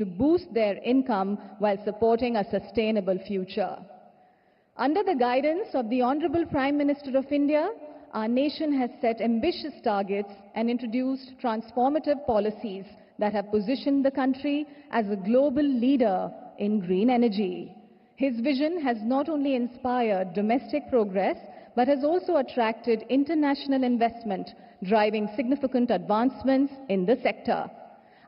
to boost their income while supporting a sustainable future. Under the guidance of the Honorable Prime Minister of India, our nation has set ambitious targets and introduced transformative policies that have positioned the country as a global leader in green energy. His vision has not only inspired domestic progress, but has also attracted international investment, driving significant advancements in the sector.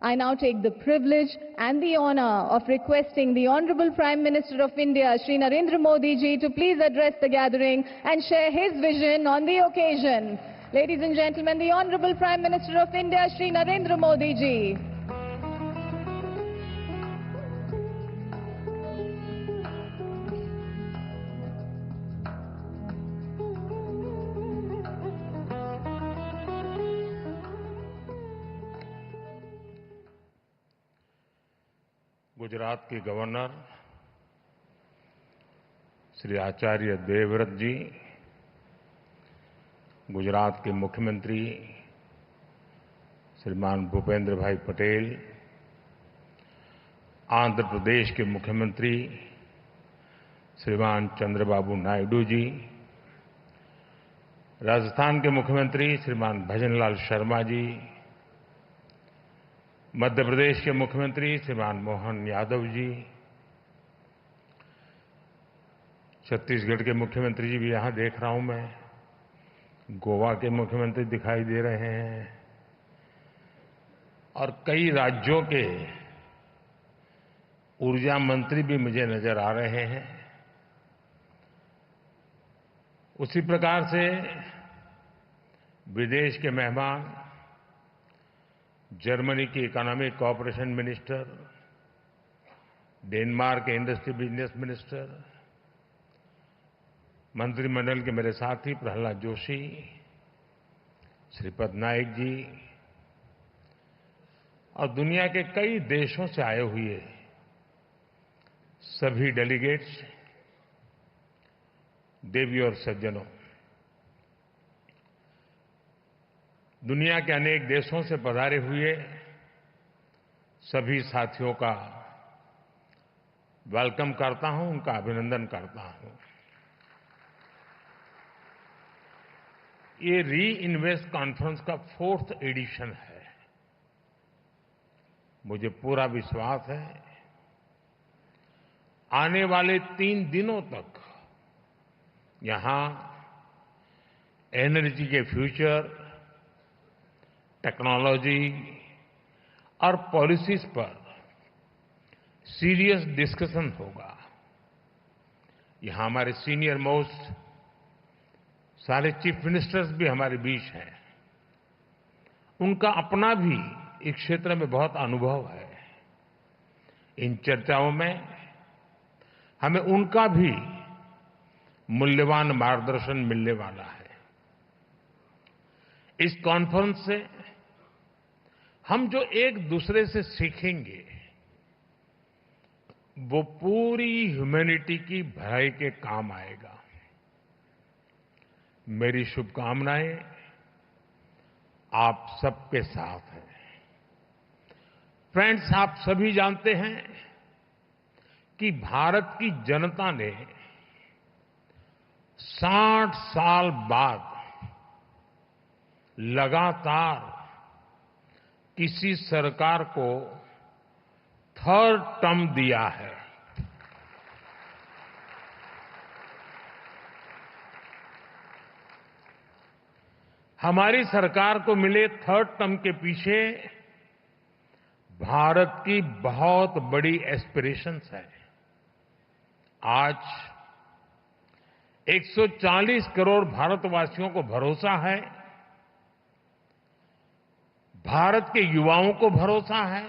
I now take the privilege and the honor of requesting the Honorable Prime Minister of India, Shri Narendra Modi ji, to please address the gathering and share his vision on the occasion. Ladies and gentlemen, the Honorable Prime Minister of India, Shri Narendra Modi ji. Gujarat के governor Shri Acharya Devvrat जी, गुजरात के मुख्यमंत्री श्रीमान भूपेंद्र भाई पटेल, आंध्र प्रदेश के मुख्यमंत्री श्रीमान चंद्रबाबू नायडू जी, राजस्थान के मुख्यमंत्री श्रीमान भजनलाल शर्मा जी, मध्य प्रदेश के मुख्यमंत्री श्रीमान मोहन यादव जी, छत्तीसगढ़ के मुख्यमंत्री जी भी यहां देख रहा हूं मैं, गोवा के मुख्यमंत्री दिखाई दे रहे हैं और कई राज्यों के ऊर्जा मंत्री भी मुझे नजर आ रहे हैं। उसी प्रकार से विदेश के मेहमान, जर्मनी की इकोनॉमिक कोऑपरेशन मिनिस्टर, डेनमार्क के इंडस्ट्री बिजनेस मिनिस्टर, मंत्रिमंडल के मेरे साथी प्रहलाद जोशी, श्रीपद नाइक जी और दुनिया के कई देशों से आए हुए सभी डेलीगेट्स, देवी और सज्जनों, दुनिया के अनेक देशों से पधारे हुए सभी साथियों का वेलकम करता हूं, उनका अभिनंदन करता हूं। ये री इन्वेस्ट कॉन्फ्रेंस का 4th एडिशन है। मुझे पूरा विश्वास है आने वाले 3 दिनों तक यहां एनर्जी के फ्यूचर, टेक्नोलॉजी और पॉलिसीज पर सीरियस डिस्कशन होगा। यहां हमारे सीनियर मोस्ट सारे चीफ मिनिस्टर्स भी हमारे बीच हैं। उनका अपना भी इस क्षेत्र में बहुत अनुभव है। इन चर्चाओं में हमें उनका भी मूल्यवान मार्गदर्शन मिलने वाला है। इस कॉन्फ्रेंस से हम जो एक दूसरे से सीखेंगे वो पूरी ह्यूमैनिटी की भलाई के काम आएगा। मेरी शुभकामनाएं आप सबके साथ हैं। फ्रेंड्स, आप सभी जानते हैं कि भारत की जनता ने 60 साल बाद लगातार किसी सरकार को 3rd टर्म दिया है। हमारी सरकार को मिले 3rd टर्म के पीछे भारत की बहुत बड़ी एस्पिरेशंस है। आज 140 करोड़ भारतवासियों को भरोसा है, भारत के युवाओं को भरोसा है,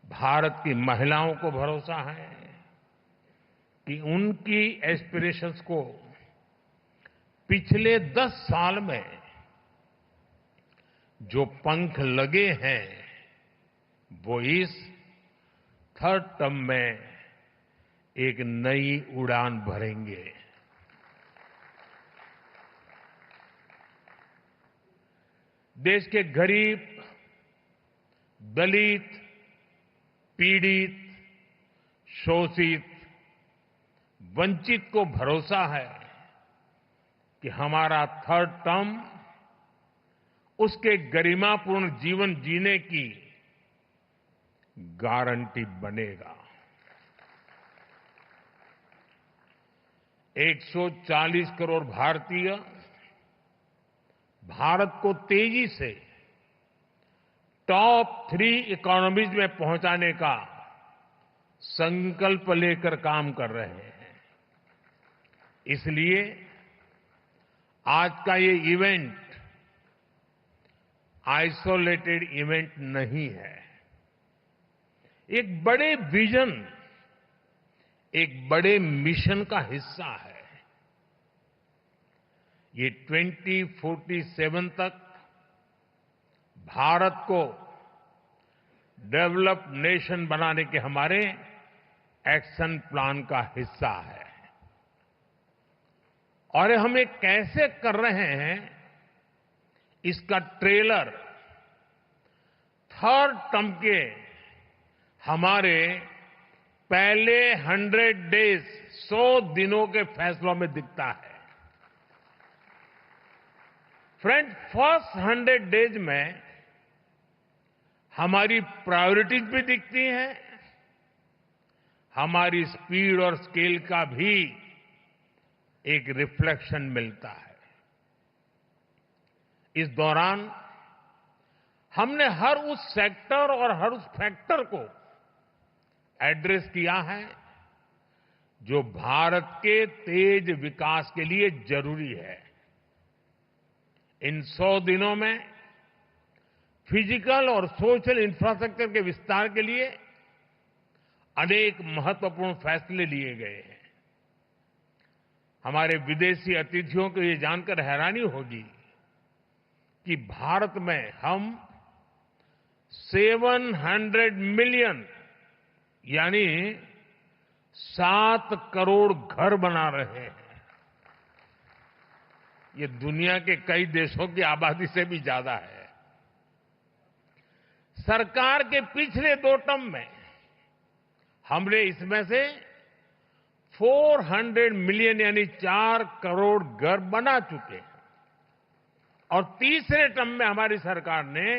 भारत की महिलाओं को भरोसा है कि उनकी एस्पिरेशंस को पिछले 10 साल में जो पंख लगे हैं वो इस 3rd टर्म में एक नई उड़ान भरेंगे। देश के गरीब, दलित, पीड़ित, शोषित, वंचित को भरोसा है कि हमारा थर्ड टर्म उसके गरिमापूर्ण जीवन जीने की गारंटी बनेगा। 140 करोड़ भारतीय भारत को तेजी से टॉप 3 इकोनॉमीज में पहुंचाने का संकल्प लेकर काम कर रहे हैं। इसलिए आज का ये इवेंट आइसोलेटेड इवेंट नहीं है। एक बड़े विजन, एक बड़े मिशन का हिस्सा है। ये 2047 तक भारत को डेवलप्ड नेशन बनाने के हमारे एक्शन प्लान का हिस्सा है। और हम ये कैसे कर रहे हैं, इसका ट्रेलर थर्ड टर्म के हमारे पहले 100 डेज 100 दिनों के फैसलों में दिखता है। फ्रेंड, फर्स्ट 100 डेज में हमारी प्रायोरिटीज भी दिखती हैं, हमारी स्पीड और स्केल का भी एक रिफ्लेक्शन मिलता है। इस दौरान हमने हर उस सेक्टर और हर उस फैक्टर को एड्रेस किया है जो भारत के तेज विकास के लिए जरूरी है। इन 100 दिनों में फिजिकल और सोशल इंफ्रास्ट्रक्चर के विस्तार के लिए अनेक महत्वपूर्ण फैसले लिए गए हैं। हमारे विदेशी अतिथियों को ये जानकर हैरानी होगी कि भारत में हम 700 मिलियन यानी 7 करोड़ घर बना रहे हैं। ये दुनिया के कई देशों की आबादी से भी ज्यादा है। सरकार के पिछले 2 टर्म में हमने इसमें से 400 मिलियन यानी 4 करोड़ घर बना चुके हैं। और तीसरे टर्म में हमारी सरकार ने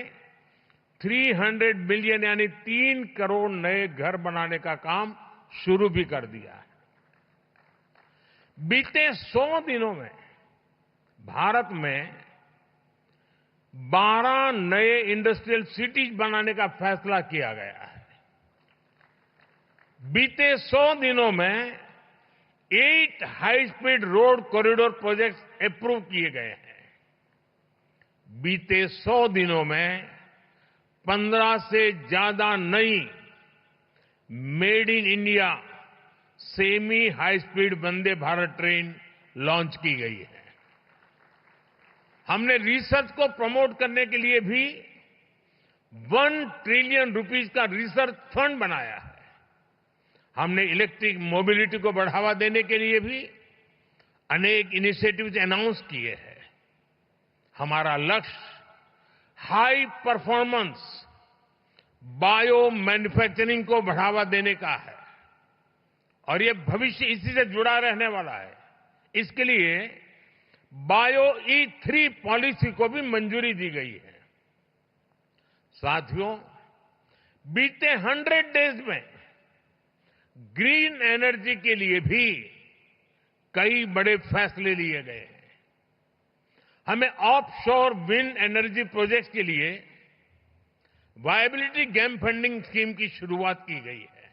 300 मिलियन यानी 3 करोड़ नए घर बनाने का काम शुरू भी कर दिया है। बीते 100 दिनों में भारत में 12 नए इंडस्ट्रियल सिटीज बनाने का फैसला किया गया है। बीते 100 दिनों में 8 high speed road corridor projects approve किए गए हैं। बीते 100 दिनों में 15 से ज्यादा नई made in India semi high speed Vande Bharat train launch की गई है। हमने रिसर्च को प्रमोट करने के लिए भी 1 ट्रिलियन रुपीस का रिसर्च फंड बनाया है। हमने इलेक्ट्रिक मोबिलिटी को बढ़ावा देने के लिए भी अनेक इनिशिएटिव्स अनाउंस किए हैं। हमारा लक्ष्य हाई परफॉर्मेंस बायो मैन्युफैक्चरिंग को बढ़ावा देने का है और ये भविष्य इसी से जुड़ा रहने वाला है। इसके लिए बायो E3 पॉलिसी को भी मंजूरी दी गई है। साथियों, बीते 100 डेज में ग्रीन एनर्जी के लिए भी कई बड़े फैसले लिए गए हैं। हमें ऑफशोर विंड एनर्जी प्रोजेक्ट्स के लिए वायबिलिटी गैप फंडिंग स्कीम की शुरुआत की गई है।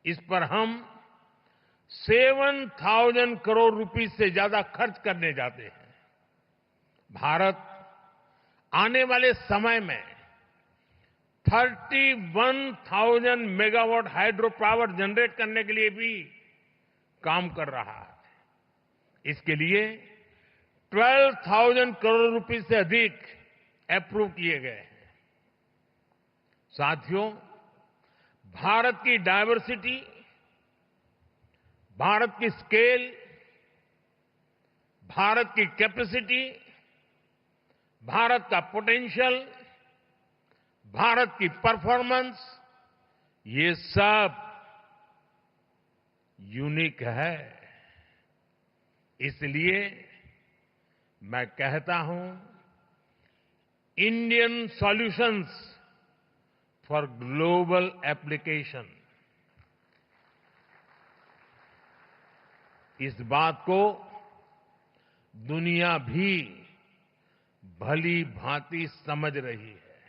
इस पर हम 7,000 करोड़ रुपए से ज्यादा खर्च करने जाते हैं। भारत आने वाले समय में 31,000 मेगावाट हाइड्रो पावर जनरेट करने के लिए भी काम कर रहा है। इसके लिए 12,000 करोड़ रुपए से अधिक अप्रूव किए गए हैं। साथियों, भारत की डायवर्सिटी, भारत की स्केल, भारत की कैपेसिटी, भारत का पोटेंशियल, भारत की परफॉर्मेंस, ये सब यूनिक है। इसलिए मैं कहता हूं, Indian solutions for global application. इस बात को दुनिया भी भली भांति समझ रही है।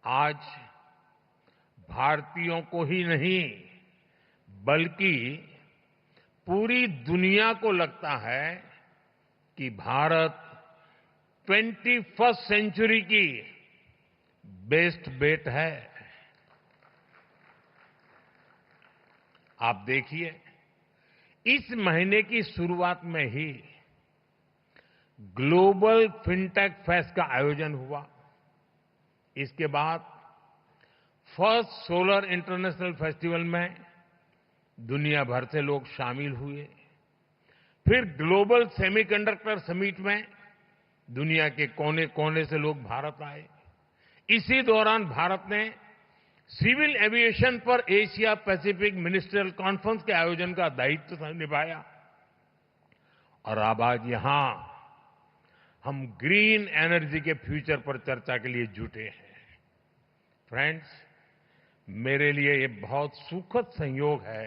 आज भारतीयों को ही नहीं, बल्कि पूरी दुनिया को लगता है कि भारत 21st सेंचुरी की बेस्ट बेट है। आप देखिए, इस महीने की शुरुआत में ही ग्लोबल फिनटेक फेस्ट का आयोजन हुआ। इसके बाद फर्स्ट सोलर इंटरनेशनल फेस्टिवल में दुनिया भर से लोग शामिल हुए। फिर ग्लोबल सेमीकंडक्टर समिट में दुनिया के कोने कोने से लोग भारत आए। इसी दौरान भारत ने सिविल एविएशन पर एशिया पैसिफिक मिनिस्ट्रियल कॉन्फ्रेंस के आयोजन का दायित्व निभाया। और अब आज यहां हम ग्रीन एनर्जी के फ्यूचर पर चर्चा के लिए जुटे हैं। फ्रेंड्स, मेरे लिए ये बहुत सुखद संयोग है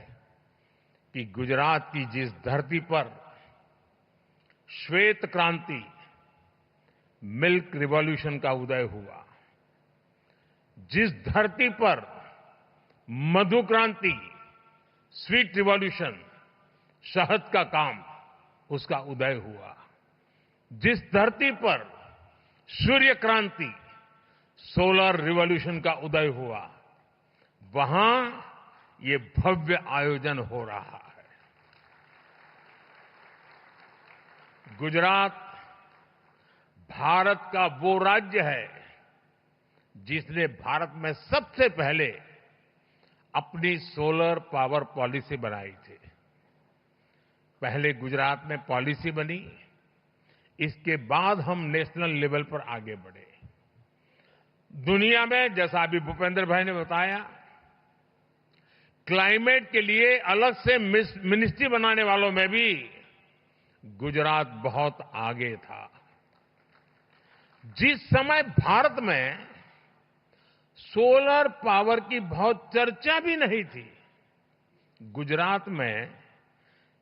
कि गुजरात की जिस धरती पर श्वेत क्रांति, मिल्क रिवॉल्यूशन का उदय हुआ, जिस धरती पर मधु क्रांति, स्वीट रिवॉल्यूशन, शहद का काम, उसका उदय हुआ, जिस धरती पर सूर्य क्रांति, सोलर रिवॉल्यूशन का उदय हुआ, वहां ये भव्य आयोजन हो रहा है। गुजरात भारत का वो राज्य है जिसने भारत में सबसे पहले अपनी सोलर पावर पॉलिसी बनाई थी। पहले गुजरात में पॉलिसी बनी, इसके बाद हम नेशनल लेवल पर आगे बढ़े। दुनिया में, जैसा अभी भूपेंद्र भाई ने बताया, क्लाइमेट के लिए अलग से मिनिस्ट्री बनाने वालों में भी गुजरात बहुत आगे था। जिस समय भारत में सोलर पावर की बहुत चर्चा भी नहीं थी, गुजरात में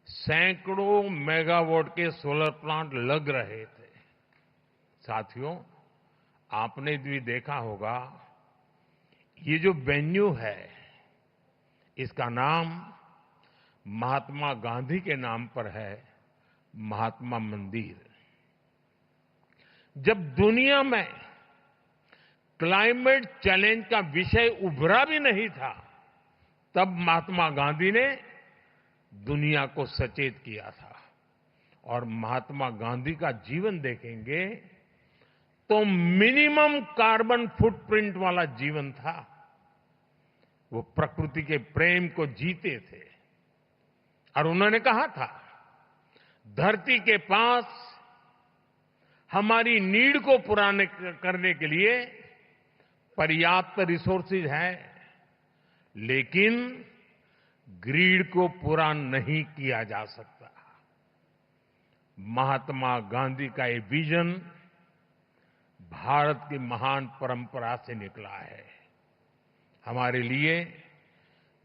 सैकड़ों मेगावाट के सोलर प्लांट लग रहे थे। साथियों, आपने भी देखा होगा, ये जो वेन्यू है, इसका नाम महात्मा गांधी के नाम पर है, महात्मा मंदिर। जब दुनिया में क्लाइमेट चैलेंज का विषय उभरा भी नहीं था, तब महात्मा गांधी ने दुनिया को सचेत किया था। और महात्मा गांधी का जीवन देखेंगे तो मिनिमम कार्बन फुटप्रिंट वाला जीवन था। वो प्रकृति के प्रेम को जीते थे और उन्होंने कहा था, धरती के पास हमारी नीड को पूरा करने के लिए पर्याप्त रिसोर्सेज है, लेकिन ग्रीड को पूरा नहीं किया जा सकता। महात्मा गांधी का ये विजन भारत की महान परंपरा से निकला है। हमारे लिए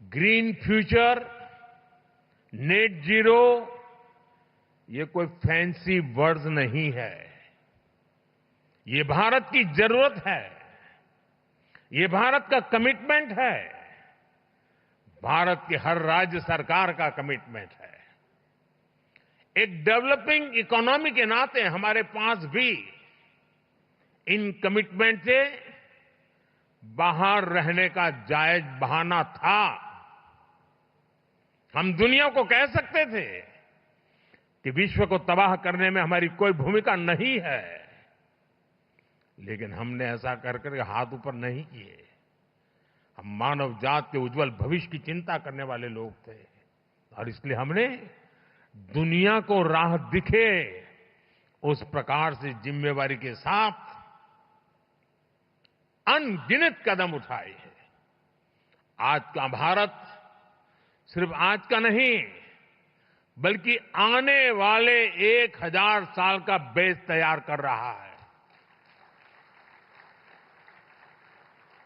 ग्रीन फ्यूचर, नेट जीरो, ये कोई फैंसी वर्ड्स नहीं है। ये भारत की जरूरत है, ये भारत का कमिटमेंट है, भारत की हर राज्य सरकार का कमिटमेंट है। एक डेवलपिंग इकोनॉमी के नाते हमारे पास भी इन कमिटमेंट से बाहर रहने का जायज बहाना था। हम दुनिया को कह सकते थे कि विश्व को तबाह करने में हमारी कोई भूमिका नहीं है, लेकिन हमने ऐसा कर हाथ ऊपर नहीं किए। हम मानव जात के उज्जवल भविष्य की चिंता करने वाले लोग थे और इसलिए हमने दुनिया को राह दिखे उस प्रकार से जिम्मेवारी के साथ अनगिनत कदम उठाए हैं। आज का भारत सिर्फ आज का नहीं, बल्कि आने वाले 1000 साल का बेस तैयार कर रहा है।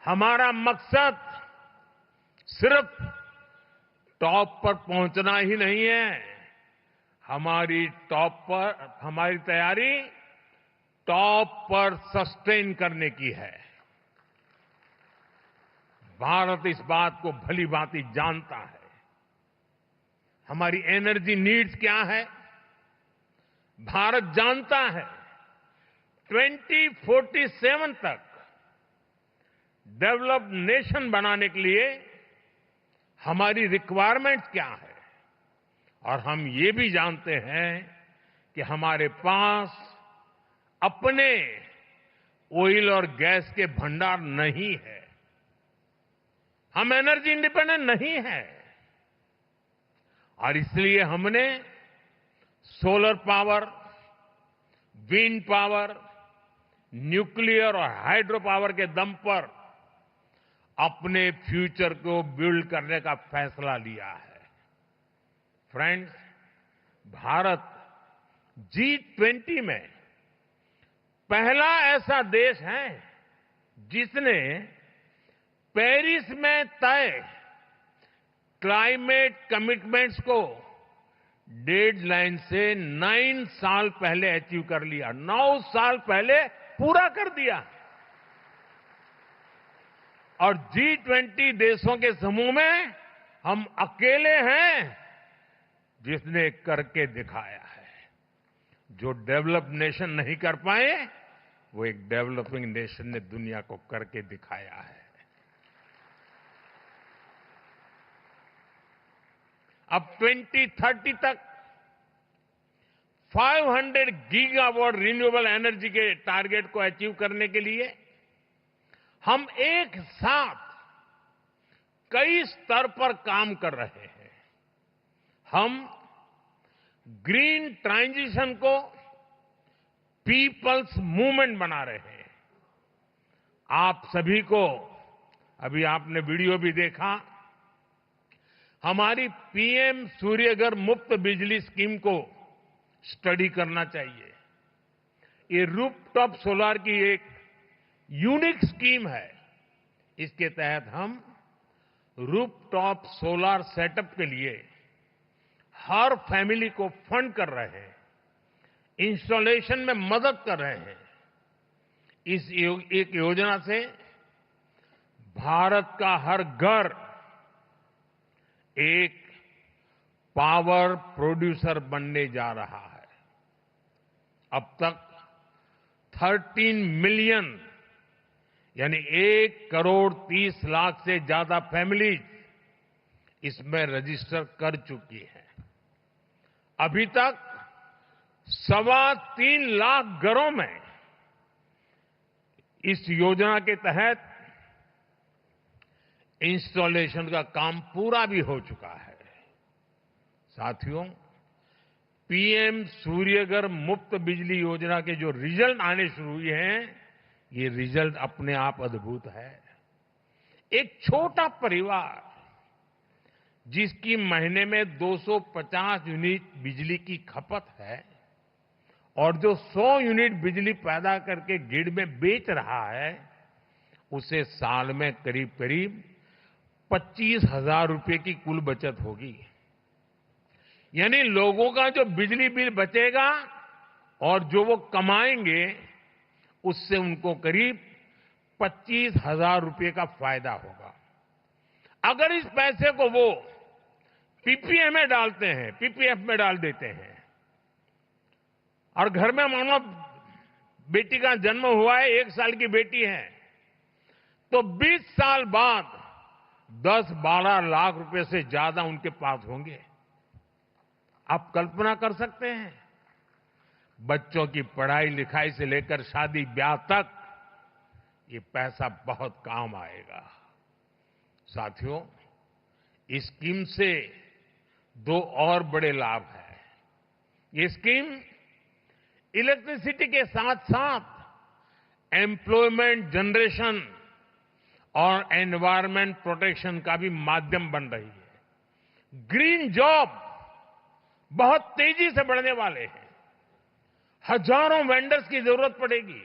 हमारा मकसद सिर्फ टॉप पर पहुंचना ही नहीं है, हमारी तैयारी टॉप पर सस्टेन करने की है। भारत इस बात को भली भांति जानता है। हमारी एनर्जी नीड्स क्या है, भारत जानता है। 2047 तक डेवलप्ड नेशन बनाने के लिए हमारी रिक्वायरमेंट्स क्या है, और हम ये भी जानते हैं कि हमारे पास अपने ऑयल और गैस के भंडार नहीं है। हम एनर्जी इंडिपेंडेंट नहीं है, और इसलिए हमने solar power, wind power, nuclear और हाइड्रो पावर के दम पर अपने फ्यूचर को बिल्ड करने का फैसला लिया है। फ्रेंड्स, भारत G20 में पहला ऐसा देश है जिसने पेरिस में तय क्लाइमेट कमिटमेंट्स को डेडलाइन से 9 साल पहले अचीव कर लिया, 9 साल पहले पूरा कर दिया। और G20 देशों के समूह में हम अकेले हैं जिसने करके दिखाया है। जो डेवलप्ड नेशन नहीं कर पाए, वो एक डेवलपिंग नेशन ने दुनिया को करके दिखाया है। अब 2030 तक 500 गीगावाट रिन्यूएबल एनर्जी के टारगेट को अचीव करने के लिए हम एक साथ कई स्तर पर काम कर रहे हैं। हम ग्रीन ट्रांजिशन को पीपल्स मूवमेंट बना रहे हैं। आप सभी को, अभी आपने वीडियो भी देखा, हमारी पीएम सूर्यघर मुफ्त बिजली स्कीम को स्टडी करना चाहिए। ये रूफटॉप सोलर की एक यूनिक स्कीम है। इसके तहत हम रूफटॉप सोलर सेटअप के लिए हर फैमिली को फंड कर रहे हैं, इंस्टॉलेशन में मदद कर रहे हैं। इस एक योजना से भारत का हर घर एक पावर प्रोड्यूसर बनने जा रहा है। अब तक 13 मिलियन यानी 1,30,00,000 से ज्यादा फैमिलीज इसमें रजिस्टर कर चुकी हैं। अभी तक 3.25 लाख घरों में इस योजना के तहत इंस्टॉलेशन का काम पूरा भी हो चुका है। साथियों, पीएम सूर्यघर मुफ्त बिजली योजना के जो रिजल्ट आने शुरू हुए हैं, ये रिजल्ट अपने आप अद्भुत है। एक छोटा परिवार जिसकी महीने में 250 यूनिट बिजली की खपत है और जो 100 यूनिट बिजली पैदा करके ग्रिड में बेच रहा है, उसे साल में करीब करीब 25,000 रुपए की कुल बचत होगी। यानी लोगों का जो बिजली बिल बचेगा और जो वो कमाएंगे, उससे उनको करीब 25,000 रुपए का फायदा होगा। अगर इस पैसे को वो पीपीएफ में डालते हैं, पीपीएफ में डाल देते हैं, और घर में मानो बेटी का जन्म हुआ है, 1 साल की बेटी है, तो 20 साल बाद 10-12 लाख रुपए से ज्यादा उनके पास होंगे। आप कल्पना कर सकते हैं, बच्चों की पढ़ाई लिखाई से लेकर शादी ब्याह तक ये पैसा बहुत काम आएगा। साथियों, इस स्कीम से 2 और बड़े लाभ हैं। ये स्कीम इलेक्ट्रिसिटी के साथ साथ एम्प्लॉयमेंट जनरेशन और एनवायरमेंट प्रोटेक्शन का भी माध्यम बन रही है। ग्रीन जॉब बहुत तेजी से बढ़ने वाले हैं। हजारों वेंडर्स की जरूरत पड़ेगी।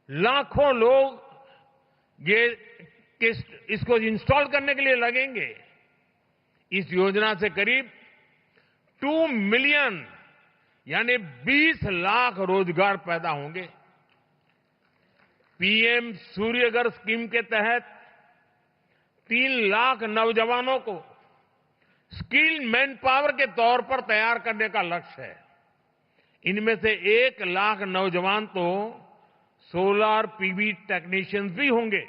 लाखों लोग इसको इंस्टॉल करने के लिए लगेंगे। इस योजना से करीब 2 मिलियन यानी 20 लाख रोजगार पैदा होंगे। पीएम सूर्यघर स्कीम के तहत 3 लाख नौजवानों को स्किल्ड मैन पावर के तौर पर तैयार करने का लक्ष्य है। इनमें से 1 लाख नौजवान तो सोलर पीवी टेक्नीशियंस भी होंगे।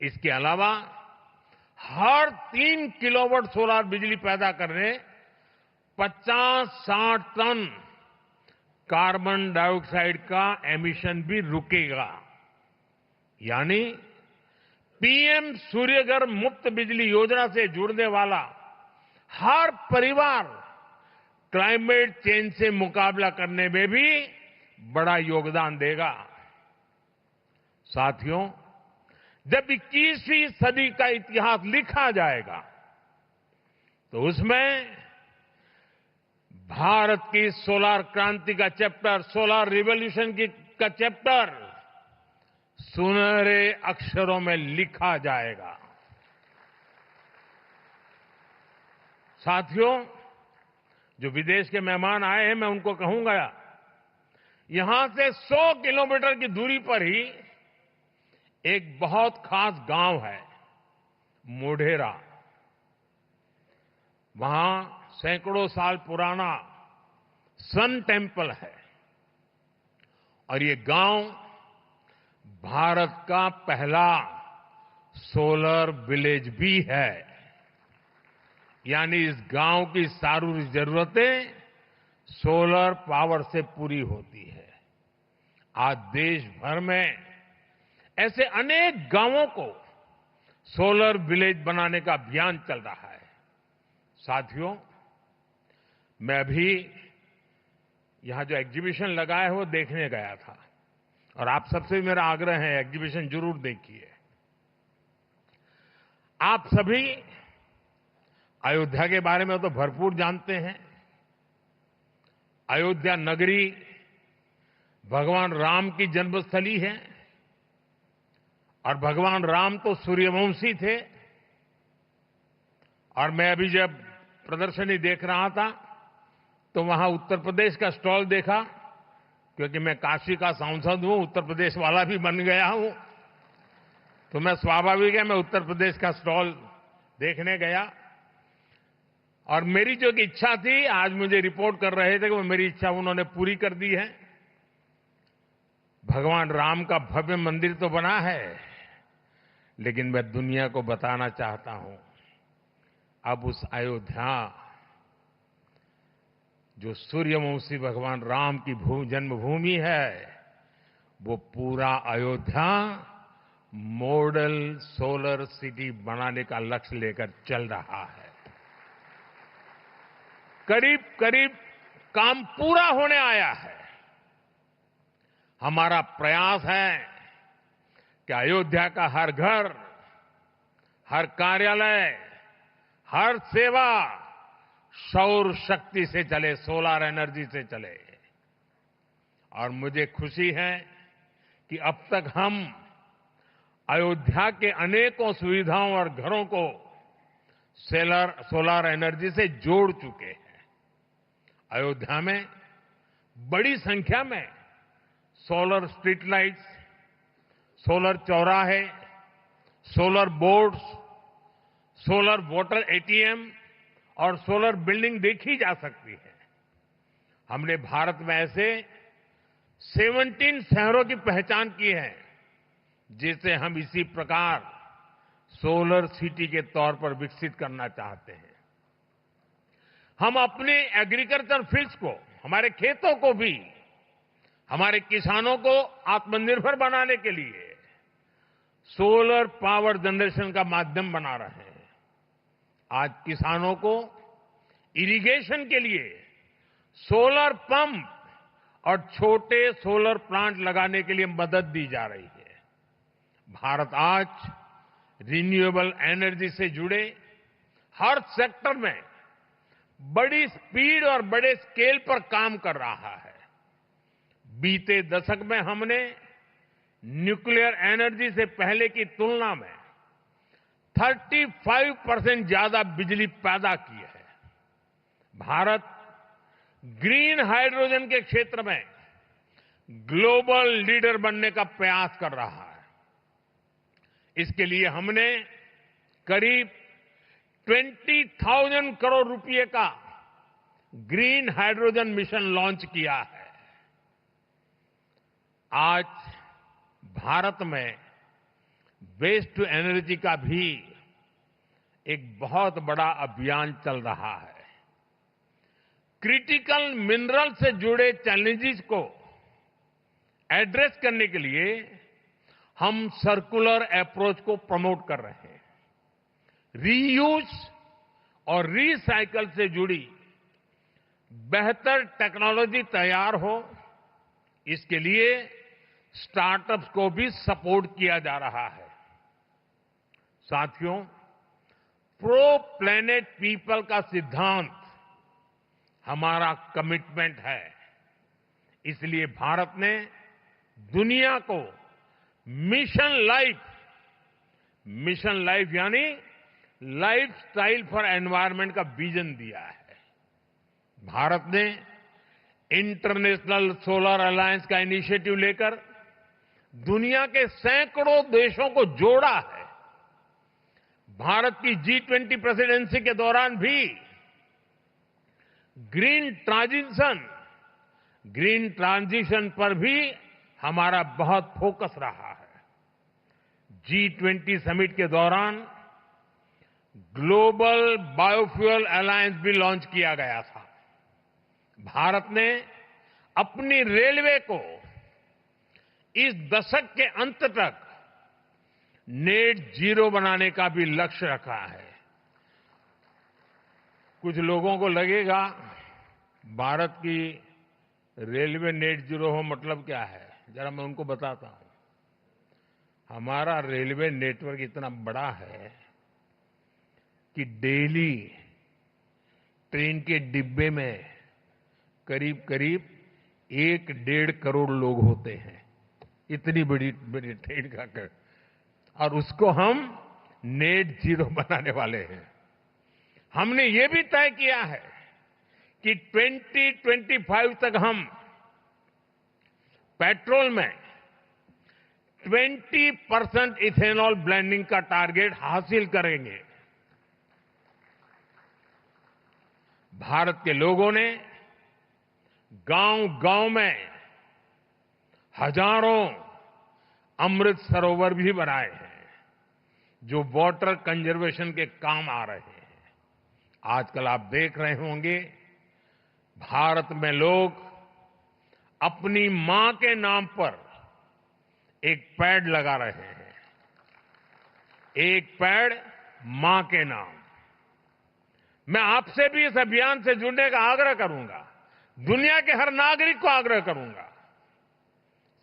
इसके अलावा हर 3 किलोवाट सोलर बिजली पैदा करने 50-60 टन कार्बन डाइऑक्साइड का एमिशन भी रुकेगा। यानी पीएम सूर्यघर मुफ्त बिजली योजना से जुड़ने वाला हर परिवार क्लाइमेट चेंज से मुकाबला करने में भी बड़ा योगदान देगा। साथियों, जब 21वीं सदी का इतिहास लिखा जाएगा तो उसमें भारत की सोलर क्रांति का चैप्टर, सोलर रिवॉल्यूशन का चैप्टर सुनहरे अक्षरों में लिखा जाएगा। साथियों, जो विदेश के मेहमान आए हैं, मैं उनको कहूंगा, यहां से 100 किलोमीटर की दूरी पर ही एक बहुत खास गांव है, मोढेरा। वहां सैकड़ों साल पुराना सन टेम्पल है और ये गांव भारत का पहला सोलर विलेज भी है। यानी इस गांव की सारी जरूरतें सोलर पावर से पूरी होती है। आज देश भर में ऐसे अनेक गांवों को सोलर विलेज बनाने का अभियान चल रहा है। साथियों, मैं अभी यहां जो एग्जीबिशन लगा है वो देखने गया था और आप सबसे मेरा आग्रह है, एग्जीबिशन जरूर देखिए। आप सभी अयोध्या के बारे में तो भरपूर जानते हैं। अयोध्या नगरी भगवान राम की जन्मस्थली है और भगवान राम तो सूर्यवंशी थे। और मैं अभी जब प्रदर्शनी देख रहा था तो वहां उत्तर प्रदेश का स्टॉल देखा, क्योंकि मैं काशी का सांसद हूं, उत्तर प्रदेश वाला भी बन गया हूं, तो मैं स्वाभाविक है मैं उत्तर प्रदेश का स्टॉल देखने गया। और मेरी जो इच्छा थी, आज मुझे रिपोर्ट कर रहे थे कि वो मेरी इच्छा उन्होंने पूरी कर दी है। भगवान राम का भव्य मंदिर तो बना है, लेकिन मैं दुनिया को बताना चाहता हूं, अब उस अयोध्या जो सूर्यवंशी भगवान राम की जन्मभूमि है, वो पूरा अयोध्या मॉडल सोलर सिटी बनाने का लक्ष्य लेकर चल रहा है। करीब करीब काम पूरा होने आया है। हमारा प्रयास है कि अयोध्या का हर घर, हर कार्यालय, हर सेवा सौर शक्ति से चले, सोलर एनर्जी से चले। और मुझे खुशी है कि अब तक हम अयोध्या के अनेकों सुविधाओं और घरों को सोलर एनर्जी से जोड़ चुके हैं। अयोध्या में बड़ी संख्या में सोलर स्ट्रीट लाइट्स, सोलर चौराहे, solar boards, solar water ATM और सोलर बिल्डिंग देखी जा सकती है। हमने भारत में ऐसे 17 शहरों की पहचान की है जिसे हम इसी प्रकार सोलर सिटी के तौर पर विकसित करना चाहते हैं। हम अपने एग्रीकल्चर फील्ड्स को, हमारे खेतों को भी, हमारे किसानों को आत्मनिर्भर बनाने के लिए सोलर पावर जनरेशन का माध्यम बना रहे हैं। आज किसानों को इरिगेशन के लिए सोलर पंप और छोटे सोलर प्लांट लगाने के लिए मदद दी जा रही है। भारत आज रिन्यूएबल एनर्जी से जुड़े हर सेक्टर में बड़ी स्पीड और बड़े स्केल पर काम कर रहा है। बीते दशक में हमने न्यूक्लियर एनर्जी से पहले की तुलना में 35% ज्यादा बिजली पैदा की है। भारत ग्रीन हाइड्रोजन के क्षेत्र में ग्लोबल लीडर बनने का प्रयास कर रहा है। इसके लिए हमने करीब 20,000 करोड़ रुपए का ग्रीन हाइड्रोजन मिशन लॉन्च किया है। आज भारत में वेस्ट टू एनर्जी का भी एक बहुत बड़ा अभियान चल रहा है। क्रिटिकल मिनरल से जुड़े चैलेंजेस को एड्रेस करने के लिए हम सर्कुलर अप्रोच को प्रमोट कर रहे हैं। रीयूज और रीसाइकल से जुड़ी बेहतर टेक्नोलॉजी तैयार हो, इसके लिए स्टार्टअप्स को भी सपोर्ट किया जा रहा है। साथियों, प्रो प्लेनेट पीपल का सिद्धांत हमारा कमिटमेंट है। इसलिए भारत ने दुनिया को मिशन लाइफ यानी लाइफस्टाइल फॉर एनवायरनमेंट का विजन दिया है। भारत ने इंटरनेशनल सोलर अलायंस का इनिशिएटिव लेकर दुनिया के सैकड़ों देशों को जोड़ा है। भारत की G20 प्रेसिडेंसी के दौरान भी ग्रीन ट्रांजिशन पर भी हमारा बहुत फोकस रहा है। G20 समिट के दौरान ग्लोबल बायोफ्यूल अलायंस भी लॉन्च किया गया था। भारत ने अपनी रेलवे को इस दशक के अंत तक नेट जीरो बनाने का भी लक्ष्य रखा है। कुछ लोगों को लगेगा भारत की रेलवे नेट जीरो हो मतलब क्या है, जरा मैं उनको बताता हूं। हमारा रेलवे नेटवर्क इतना बड़ा है कि डेली ट्रेन के डिब्बे में करीब करीब 1-1.5 करोड़ लोग होते हैं। इतनी बड़ी ट्रेन का, और उसको हम नेट जीरो बनाने वाले हैं। हमने ये भी तय किया है कि 2025 तक हम पेट्रोल में 20% इथेनॉल ब्लेंडिंग का टारगेट हासिल करेंगे। भारत के लोगों ने गांव-गांव में हजारों अमृत सरोवर भी बनाए हैं, जो वाटर कंजर्वेशन के काम आ रहे हैं। आजकल आप देख रहे होंगे भारत में लोग अपनी मां के नाम पर एक पेड़ लगा रहे हैं। एक पेड़ मां के नाम। मैं आपसे भी इस अभियान से जुड़ने का आग्रह करूंगा, दुनिया के हर नागरिक को आग्रह करूंगा।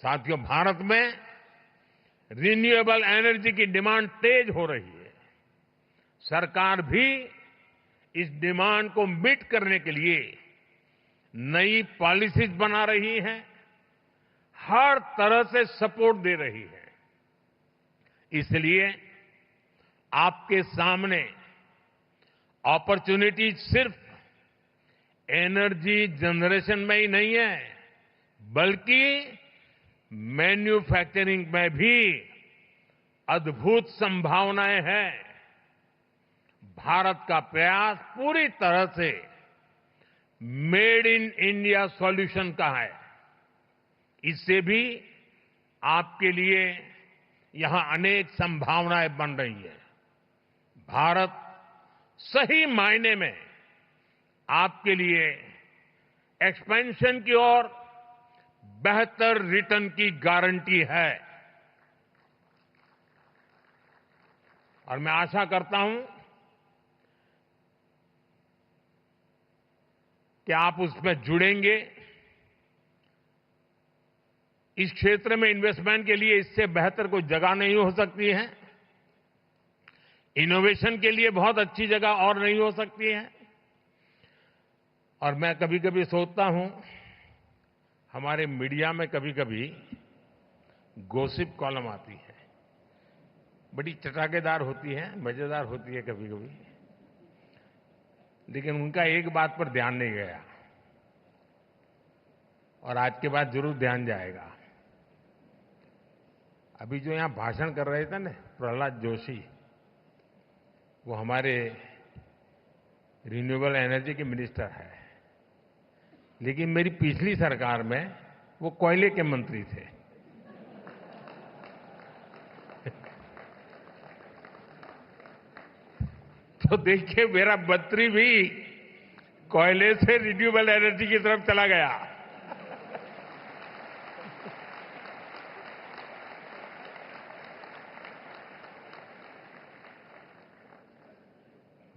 साथियों, भारत में रिन्यूएबल एनर्जी की डिमांड तेज हो रही है। सरकार भी इस डिमांड को मीट करने के लिए नई पॉलिसीज बना रही है, हर तरह से सपोर्ट दे रही है। इसलिए आपके सामने अपॉर्चुनिटी सिर्फ एनर्जी जनरेशन में ही नहीं है, बल्कि मैन्युफैक्चरिंग में भी अद्भुत संभावनाएं हैं। भारत का प्रयास पूरी तरह से मेड इन इंडिया सॉल्यूशन का है। इससे भी आपके लिए यहां अनेक संभावनाएं बन रही है। भारत सही मायने में आपके लिए एक्सपेंशन की ओर बेहतर रिटर्न की गारंटी है। और मैं आशा करता हूं कि आप उसमें जुड़ेंगे, इस क्षेत्र में इन्वेस्टमेंट के लिए इससे बेहतर कोई जगह नहीं हो सकती है। इनोवेशन के लिए बहुत अच्छी जगह और नहीं हो सकती है। और मैं कभी-कभी सोचता हूं, हमारे मीडिया में कभी-कभी गॉसिप कॉलम आती है, बड़ी चटाकेदार होती है, मजेदार होती है कभी-कभी, लेकिन उनका एक बात पर ध्यान नहीं गया और आज के बाद जरूर ध्यान जाएगा। अभी जो यहां भाषण कर रहे थे ना प्रहलाद जोशी, वो हमारे रिन्यूएबल एनर्जी के मिनिस्टर है, लेकिन मेरी पिछली सरकार में वो कोयले के मंत्री थे। तो देखिए, मेरा मंत्री भी कोयले से रिन्यूएबल एनर्जी की तरफ चला गया।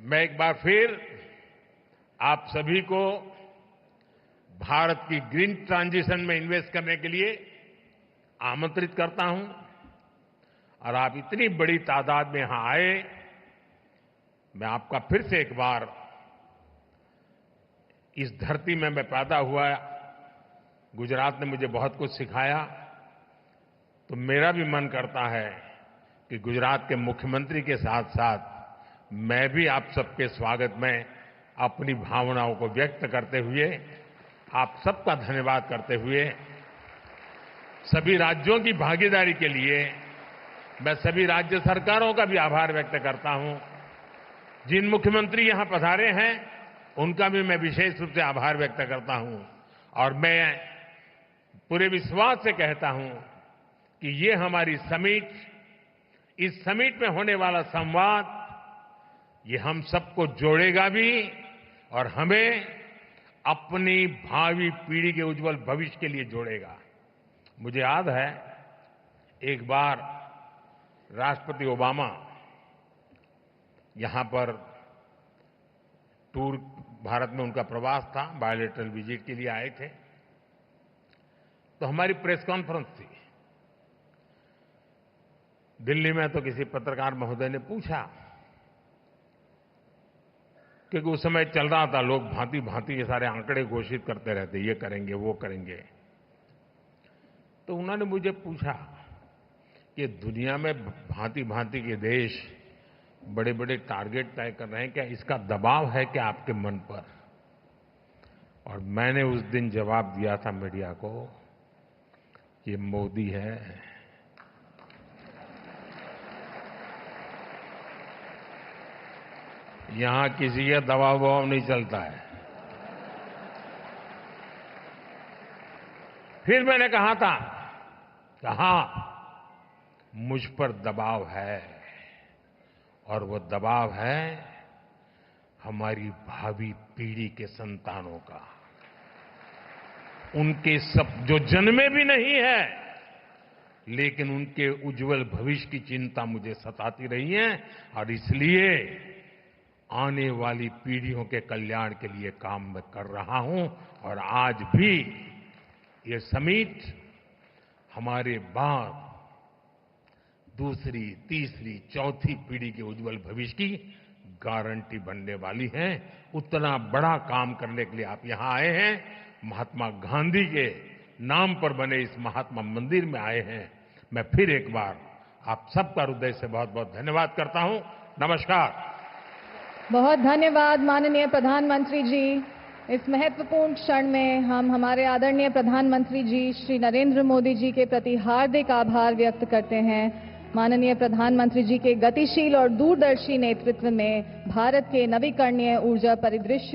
मैं एक बार फिर आप सभी को भारत की ग्रीन ट्रांजिशन में इन्वेस्ट करने के लिए आमंत्रित करता हूं और आप इतनी बड़ी तादाद में यहां आए, मैं आपका फिर से एक बार इस धरती में मैं पैदा हुआ, गुजरात ने मुझे बहुत कुछ सिखाया, तो मेरा भी मन करता है कि गुजरात के मुख्यमंत्री के साथ साथ मैं भी आप सबके स्वागत में अपनी भावनाओं को व्यक्त करते हुए, आप सबका धन्यवाद करते हुए, सभी राज्यों की भागीदारी के लिए मैं सभी राज्य सरकारों का भी आभार व्यक्त करता हूं। जिन मुख्यमंत्री यहां पधारे हैं उनका भी मैं विशेष रूप से आभार व्यक्त करता हूं और मैं पूरे विश्वास से कहता हूं कि ये हमारी समिट, इस समिट में होने वाला संवाद, ये हम सबको जोड़ेगा भी और हमें अपनी भावी पीढ़ी के उज्जवल भविष्य के लिए जोड़ेगा। मुझे याद है एक बार राष्ट्रपति ओबामा यहां पर टूर, भारत में उनका प्रवास था, बायोलेटरल विजिट के लिए आए थे, तो हमारी प्रेस कॉन्फ्रेंस थी दिल्ली में। तो किसी पत्रकार महोदय ने पूछा, क्योंकि उस समय चल रहा था, लोग भांति भांति के सारे आंकड़े घोषित करते रहते, ये करेंगे वो करेंगे, तो उन्होंने मुझे पूछा कि दुनिया में भांति भांति के देश बड़े बड़े टारगेट तय कर रहे हैं, क्या इसका दबाव है क्या आपके मन पर? और मैंने उस दिन जवाब दिया था मीडिया को, ये मोदी है। यहां किसी का दबाव नहीं चलता है। फिर मैंने कहा था, कहा मुझ पर दबाव है और वो दबाव है हमारी भावी पीढ़ी के संतानों का, उनके सब जो जन्मे भी नहीं है लेकिन उनके उज्जवल भविष्य की चिंता मुझे सताती रही है और इसलिए आने वाली पीढ़ियों के कल्याण के लिए काम मैं कर रहा हूं। और आज भी ये समिट हमारे बाद दूसरी, तीसरी, चौथी पीढ़ी के उज्जवल भविष्य की गारंटी बनने वाली है। उतना बड़ा काम करने के लिए आप यहां आए हैं। महात्मा गांधी के नाम पर बने इस महात्मा मंदिर में आए हैं। मैं फिर एक बार आप सबका हृदय से बहुत बहुत धन्यवाद करता हूं। नमस्कार। बहुत धन्यवाद माननीय प्रधानमंत्री जी। इस महत्वपूर्ण क्षण में हम हमारे आदरणीय प्रधानमंत्री जी श्री नरेंद्र मोदी जी के प्रति हार्दिक आभार व्यक्त करते हैं। माननीय प्रधानमंत्री जी के गतिशील और दूरदर्शी नेतृत्व में भारत के नवीकरणीय ऊर्जा परिदृश्य